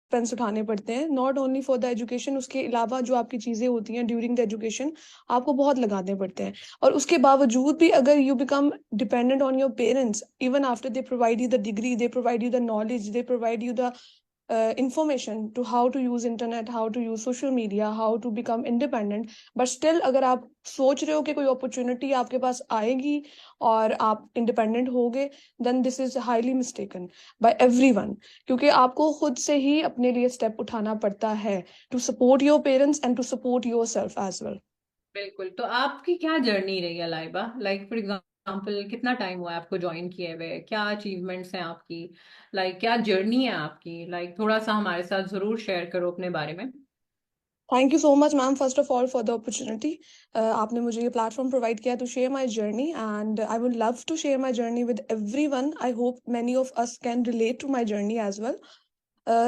Expense उठाने पड़ते हैं, not only for the education, उसके अलावा जो आपकी चीज़ें होती हैं ड्यूरिंग द एजुकेशन आपको बहुत लगाने पड़ते हैं। और उसके बावजूद भी अगर you become dependent on your parents, even after they provide you the degree, they provide you the knowledge, they provide you the information to how to use internet, how to use social media, how to become independent, but still अगर आप सोच रहे हो कि कोई opportunity आपके पास आएगी और आप इंडिपेंडेंट होगे, then this is highly mistaken by everyone, क्योंकि आपको खुद से ही अपने लिए स्टेप उठाना पड़ता है to support your parents and to support yourself as well. बिल्कुल। तो आपकी क्या जर्नी रही है लाइबा, लाइक फॉर एग्जांपल कितना टाइम हुआ है आपको ज्वाइन किए हुए, क्या अचीवमेंट्स हैं आपकी, लाइक क्या जर्नी है आपकी, लाइक थोड़ा सा हमारे साथ जरूर शेयर करो अपने बारे में। Thank you so much ma'am, first of all for the opportunity. आपने मुझे ये प्लेटफॉर्म प्रोवाइड किया to share my journey, and I would love to share my journey with everyone. I hope many of us can relate to my journey as well.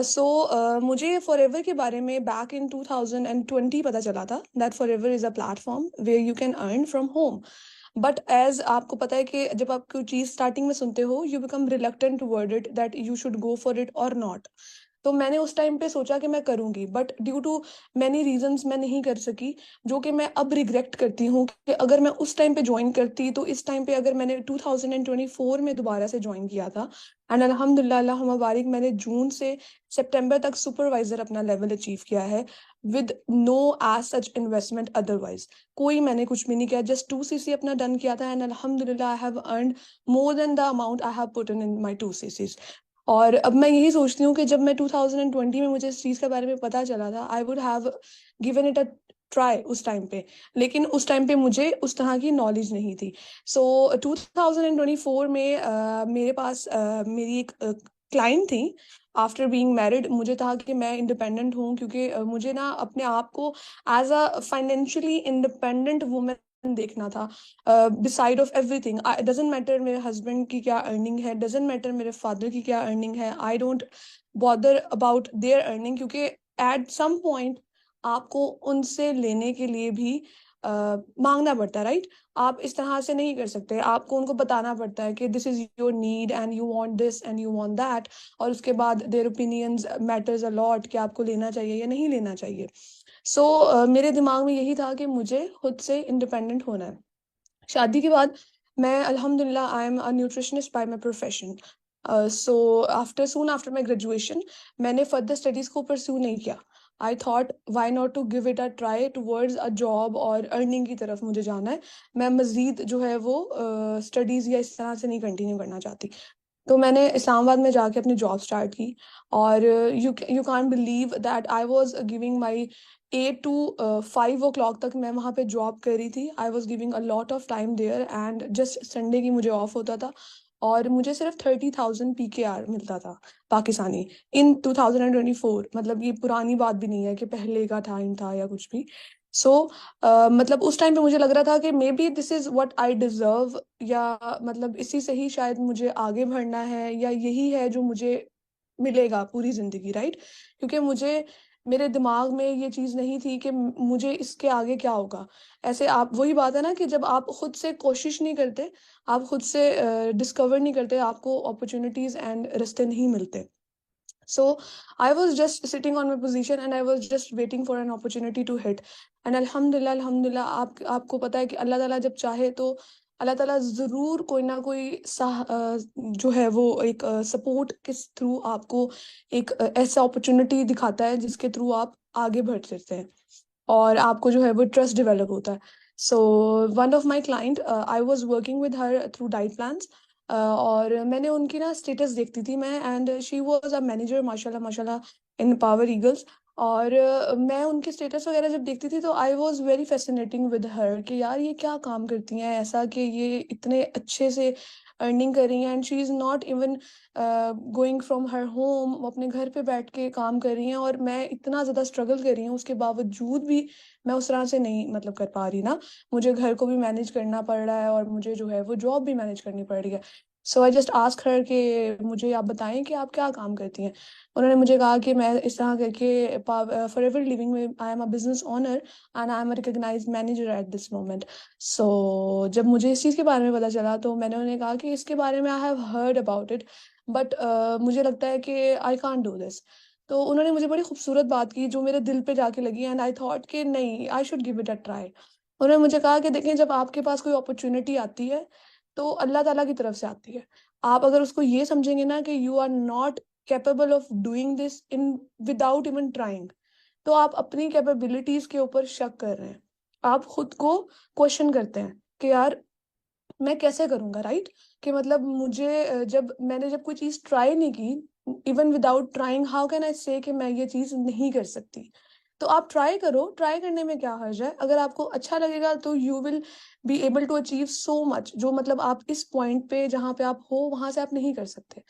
So मुझे Forever के बारे में back in 2020 पता चला था that forever is a platform where you can earn from home. But as आपको पता है कि जब आप कोई चीज़ स्टार्टिंग में सुनते हो, you become reluctant toward it that you should go for it और नॉट। तो मैंने उस टाइम पे सोचा कि मैं करूंगी, but due to many reasons मैं नहीं कर सकी, जो कि मैं अब रिग्रेट करती हूँ कि अगर मैं उस टाइम पे ज्वाइन करती, तो इस टाइम पे अगर मैंने 2024 में दोबारा से ज्वाइन किया था, एंड अल्हम्दुलिल्लाह अल्लाह मुबारक, मैंने जून से सितंबर तक सुपरवाइजर अपना लेवल अचीव किया है with no as such investment otherwise. कोई मैंने कुछ भी नहीं किया, जस्ट 2cc अपना डन किया था, एंड अल्हम्दुलिल्लाह I have earned more than the amount I have put in my 2cc। और अब मैं यही सोचती हूँ कि जब मैं 2020 में मुझे इस चीज़ के बारे में पता चला था, I would have given it a try उस टाइम पे, लेकिन उस टाइम पे मुझे उस तरह की नॉलेज नहीं थी। सो 2024 में मेरे पास मेरी एक क्लाइंट थी। आफ्टर बीइंग मैरिड मुझे था कि मैं इंडिपेंडेंट हूँ, क्योंकि मुझे ना अपने आप को as a financially independent women देखना था। Decide of everything, doesn't matter मेरे हस्बैंड की क्या अर्निंग है, डजेंट मैटर मेरे फादर की क्या अर्निंग है, I don't bother about their earning, क्योंकि एट सम पॉइंट आपको उनसे लेने के लिए भी मांगना पड़ता है, राइट? आप इस तरह से नहीं कर सकते, आपको उनको बताना पड़ता है कि this is your need and you want this and you want that, और उसके बाद their opinions matters a lot कि आपको लेना चाहिए या नहीं लेना चाहिए। सो मेरे दिमाग में यही था कि मुझे खुद से इंडिपेंडेंट होना है। शादी के बाद मैं अल्हम्दुलिल्लाह I am a nutritionist by my profession. So after soon after my graduation मैंने फर्दर स्टडीज़ को परस्यू नहीं किया। I thought why not to give it a try towards a job और अर्निंग की तरफ मुझे जाना है। मैं मज़ीद जो है वो स्टडीज़ या इस तरह से नहीं कंटिन्यू करना चाहती। तो मैंने इस्लामाबाद में जाके अपनी जॉब स्टार्ट की, और you can't believe that I was giving my 8 to 5 o'clock तक मैं वहाँ पे जॉब कर रही थी। I was giving a lot of time there, and just Sunday की मुझे ऑफ होता था, और मुझे सिर्फ 30,000 PKR मिलता था पाकिस्तानी इन 2024। मतलब ये पुरानी बात भी नहीं है कि पहले का टाइम था या कुछ भी। सो मतलब उस टाइम पे मुझे लग रहा था कि may be this is what I deserve, या मतलब इसी से ही शायद मुझे आगे बढ़ना है, या यही है जो मुझे मिलेगा पूरी जिंदगी, राइट? क्योंकि मुझे मेरे दिमाग में ये चीज़ नहीं थी कि मुझे इसके आगे क्या होगा। ऐसे आप वही बात है ना कि जब आप खुद से कोशिश नहीं करते, आप खुद से डिस्कवर नहीं करते, आपको अपॉर्चुनिटीज एंड रास्ते नहीं मिलते। So I was just sitting on my position and I was just waiting for an opportunity to hit. And अल्हम्दुलिल्लाह अल्हम्दुलिल्लाह, आपको पता है कि अल्लाह ताला जब चाहे तो अल्लाह ताला ज़रूर कोई ना कोई जो है वो एक सपोर्ट के थ्रू आपको एक ऐसा अपॉर्चुनिटी दिखाता है जिसके थ्रू आप आगे बढ़ सकते हैं, और आपको जो है वो ट्रस्ट डेवलप होता है। So one of my client, I was working with her through diet plans, और मैंने उनकी ना स्टेटस देखती थी मैं, and she was a manager माशाल्लाह माशाल्लाह इन पावर ईगल्स। और मैं उनके स्टेटस वगैरह जब देखती थी तो I was very fascinating with her कि यार ये क्या काम करती हैं ऐसा कि ये इतने अच्छे से अर्निंग कर रही हैं, and she is not even going from her home, वो अपने घर पे बैठ के काम कर रही हैं, और मैं इतना ज़्यादा स्ट्रगल कर रही हूँ उसके बावजूद भी मैं उस तरह से नहीं मतलब कर पा रही ना। मुझे घर को भी मैनेज करना पड़ रहा है, और मुझे जो है वो जॉब भी मैनेज करनी पड़ रही है। सो आई जस्ट आस्क हर कि मुझे आप बताएं कि आप क्या काम करती हैं। उन्होंने मुझे कहा कि मैं इस तरह करके फॉर एवर लिविंग में I am a business owner and I am a recognised manager at this moment. So जब मुझे इस चीज़ के बारे में पता चला तो मैंने उन्हें कहा कि इसके बारे में I have heard about it, but मुझे लगता है कि आई कांट डू दिस। तो उन्होंने मुझे बड़ी खूबसूरत बात की जो मेरे दिल पे जाके लगी, एंड आई थॉट कि नहीं, I should give it a try. उन्होंने मुझे कहा कि देखें, जब आपके पास कोई अपॉर्चुनिटी आती है तो अल्लाह ताला की तरफ से आती है। आप अगर उसको ये समझेंगे ना कि you are not capable of doing this in without even trying, तो आप अपनी कैपेबिलिटीज के ऊपर शक कर रहे हैं। आप खुद को क्वेश्चन करते हैं कि यार मैं कैसे करूंगा, राइट? कि मतलब मुझे जब कोई चीज ट्राई नहीं की, even without trying how can I से कि मैं ये चीज नहीं कर सकती। तो आप ट्राई करो, ट्राई करने में क्या हर्ज है? अगर आपको अच्छा लगेगा तो you will be able to achieve so much, जो मतलब आप इस पॉइंट पे जहाँ पे आप हो वहां से आप नहीं कर सकते।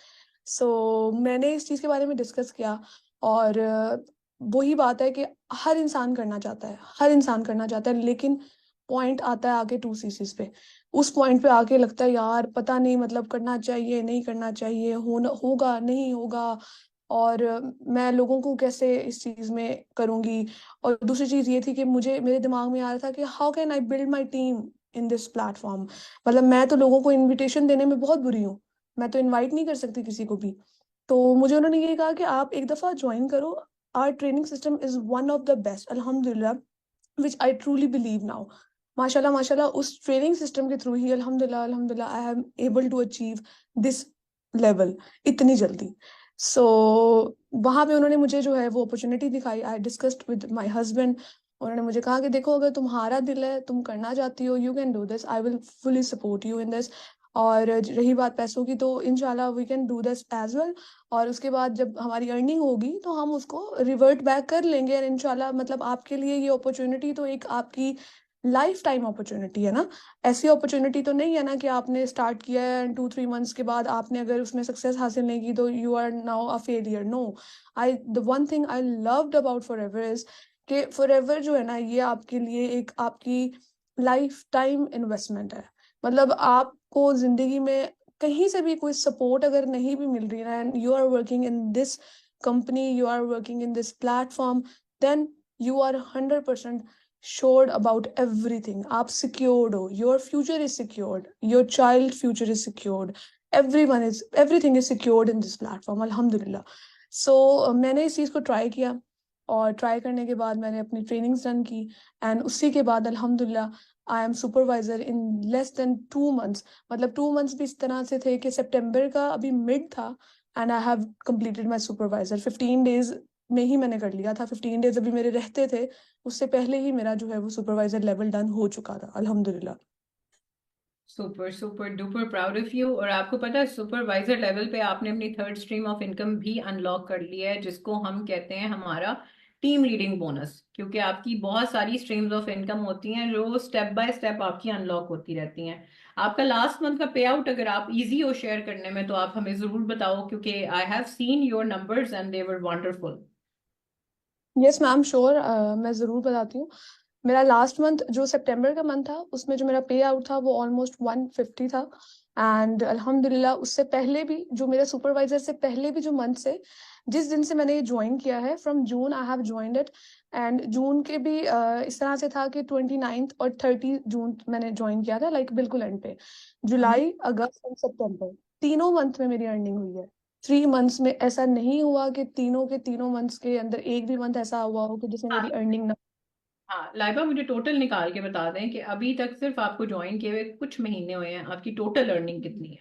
मैंने इस चीज के बारे में डिस्कस किया, और वही बात है कि हर इंसान करना चाहता है, हर इंसान करना चाहता है, लेकिन पॉइंट आता है आके 2 सीसीस पे। उस पॉइंट पे आके लगता है यार पता नहीं, मतलब करना चाहिए नहीं करना चाहिए, होना होगा नहीं होगा, और मैं लोगों को कैसे इस चीज में करूंगी। और दूसरी चीज ये थी कि मुझे मेरे दिमाग में आ रहा था कि how can I build my team in this platform. मतलब मैं तो लोगों को इनविटेशन देने में बहुत बुरी हूँ, मैं तो इनवाइट नहीं कर सकती किसी को भी। तो मुझे उन्होंने ये कहा कि आप एक दफा ज्वाइन करो, our training system is one of the best, अल्हम्दुलिल्लाह, which I truly believe now. माशाल्लाह माशाल्लाह, उस ट्रेनिंग सिस्टम के थ्रू ही अल्हम्दुलिल्लाह अल्हम्दुलिल्लाह I am able to achieve this level इतनी जल्दी। सो वहां पे उन्होंने मुझे जो है वो अपॉर्चुनिटी दिखाई, I discussed with my husband. उन्होंने मुझे कहा कि देखो, अगर तुम्हारा दिल है, तुम करना चाहती हो, you can do this, I will fully support you in this. और रही बात पैसों की, तो इंशाल्लाह we can do this as well. और उसके बाद जब हमारी अर्निंग होगी तो हम उसको रिवर्ट बैक कर लेंगे, और इंशाल्लाह मतलब आपके लिए ये अपॉर्चुनिटी तो एक आपकी लाइफ टाइम अपॉर्चुनिटी है ना। ऐसी अपॉर्चुनिटी तो नहीं है ना कि आपने स्टार्ट किया है एंड 2-3 मंथ्स के बाद आपने अगर उसमें सक्सेस हासिल नहीं की तो you are now a failure. No, I the one thing I loved about forever is कि फॉरएवर जो है ना, ये आपके लिए एक आपकी लाइफ टाइम इन्वेस्टमेंट है। मतलब आपको जिंदगी में कहीं से भी कोई सपोर्ट अगर नहीं भी मिल रही है, and you are working in this company, you are working in this platform, then you are 100% sure about everything. आप सिक्योर्ड हो, your future is secured, your child future is secured, everyone is everything is secured in this platform, अल्हम्दुलिल्लाह। मैंने इस चीज़ को try किया, और try करने के बाद मैंने अपनी ट्रेनिंग्स डन की, एंड उसी के बाद अल्हम्दुलिल्लाह I M supervisor in less than 2 months. मतलब 2 मंथ्स भी इस तरह से थे कि सितंबर का अभी मिड था, and I have completed my supervisor 15 days में ही मैंने कर लिया था। 15 डेज अभी मेरे रहते थे, उससे पहले ही मेरा जो है वो सुपरवाइजर लेवल डन हो चुका था, अल्हम्दुलिल्लाह। Super super duper proud of you. और आपको पता है सुपरवाइजर लेवल पे आपने अपनी थर्ड स्ट्रीम ऑफ इनकम भी अनलॉक कर लिया है, जिसको हम कहते हैं हमारा टीम लीडिंग बोनस। क्योंकि आपकी बहुत सारी स्ट्रीम्स ऑफ इनकम होती हैं जो स्टेप बाय स्टेप आपकी अनलॉक होती रहती हैं। आपका लास्ट मंथ का पे आउट अगर आप इजी हो शेयर करने में तो आप हमें जरूर बताओ, क्योंकि I have seen your numbers and they were wonderful. Yes ma'am, sure, मैं ज़रूर बताती हूँ। मेरा लास्ट मंथ जो सितंबर का मंथ था, उसमें जो मेरा पे आउट था वो ऑलमोस्ट 150 था। एंड अल्हम्दुलिल्लाह, उससे पहले भी जो मेरा सुपरवाइजर से पहले भी जो मंथ से, जिस दिन से मैंने ये ज्वाइन किया है, from June I have joined it. And June के भी इस तरह से था कि 29 और 30 जून मैंने ज्वाइन किया था, लाइक बिल्कुल एंड पे। जुलाई, अगस्त एंड सितंबर, तीनों मंथ में मेरी अर्निंग हुई है। 3 मंथ्स में ऐसा नहीं हुआ कि तीनों के तीनों मंथ्स के अंदर एक भी मंथ ऐसा हुआ हो कि जिसमें मेरी अर्निंग ना। हाँ लाइबा, मुझे टोटल निकाल के बता दें कि अभी तक सिर्फ आपको ज्वाइन किए हुए कुछ महीने हुए हैं, आपकी टोटल अर्निंग कितनी है?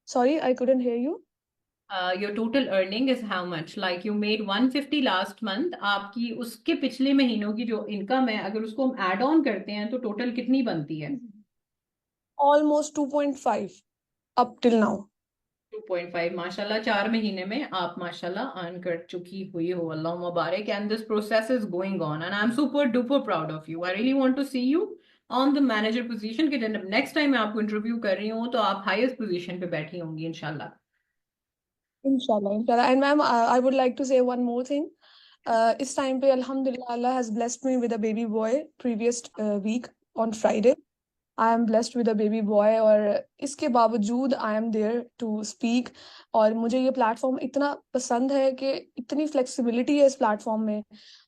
Sorry, I couldn't hear you. Your total earning is how much? Like you made 150 last month, आपकी उसके पिछले महीनों की जो इनकम है अगर उसको हम ऐड ऑन करते हैं तो टोटल कितनी बनती है? Almost 2.5 up till now. 2.5। माशाल्लाह, 4 महीने में आप माशाल्लाह अर्न कर चुकी हुई हो, अल्लाह मुबारक। And this process is going on and I am super duper proud of you. I really want to see you on the manager position, के जब नेक्स्ट टाइम मैं आपको इंटरव्यू कर रही हूँ तो आप हाईएस्ट पोजीशन पे बैठी होंगी इंशाल्लाह। इंशाल्लाह इंशाल्लाह। And ma'am, I would like to say one more thing. इस टाइम पे अल्हम्दुलिल्लाह अल्लाह has blessed me with a baby boy previous week on Friday. I am blessed with a baby boy, और इसके बावजूद I am there to speak. और मुझे ये प्लेटफॉर्म इतना पसंद है कि इतनी फ्लेक्सिबिलिटी है इस प्लेटफॉर्म में।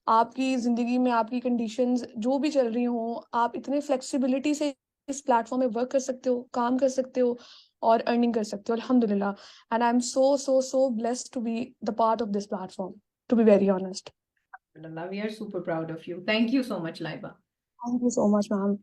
आपकी ज़िंदगी में आपकी कंडीशंस जो भी चल रही हों, आप इतनी फ्लेक्सिबिलिटी से इस प्लेटफॉर्म में वर्क कर सकते हो, काम कर सकते हो। और अर्निंग कर सकते हो अल्हम्दुलिल्लाह. And I M so blessed to be the part of this platform, to be very honest. We are super proud of you. Thank you so much, Laiba. Thank you so much, ma'am.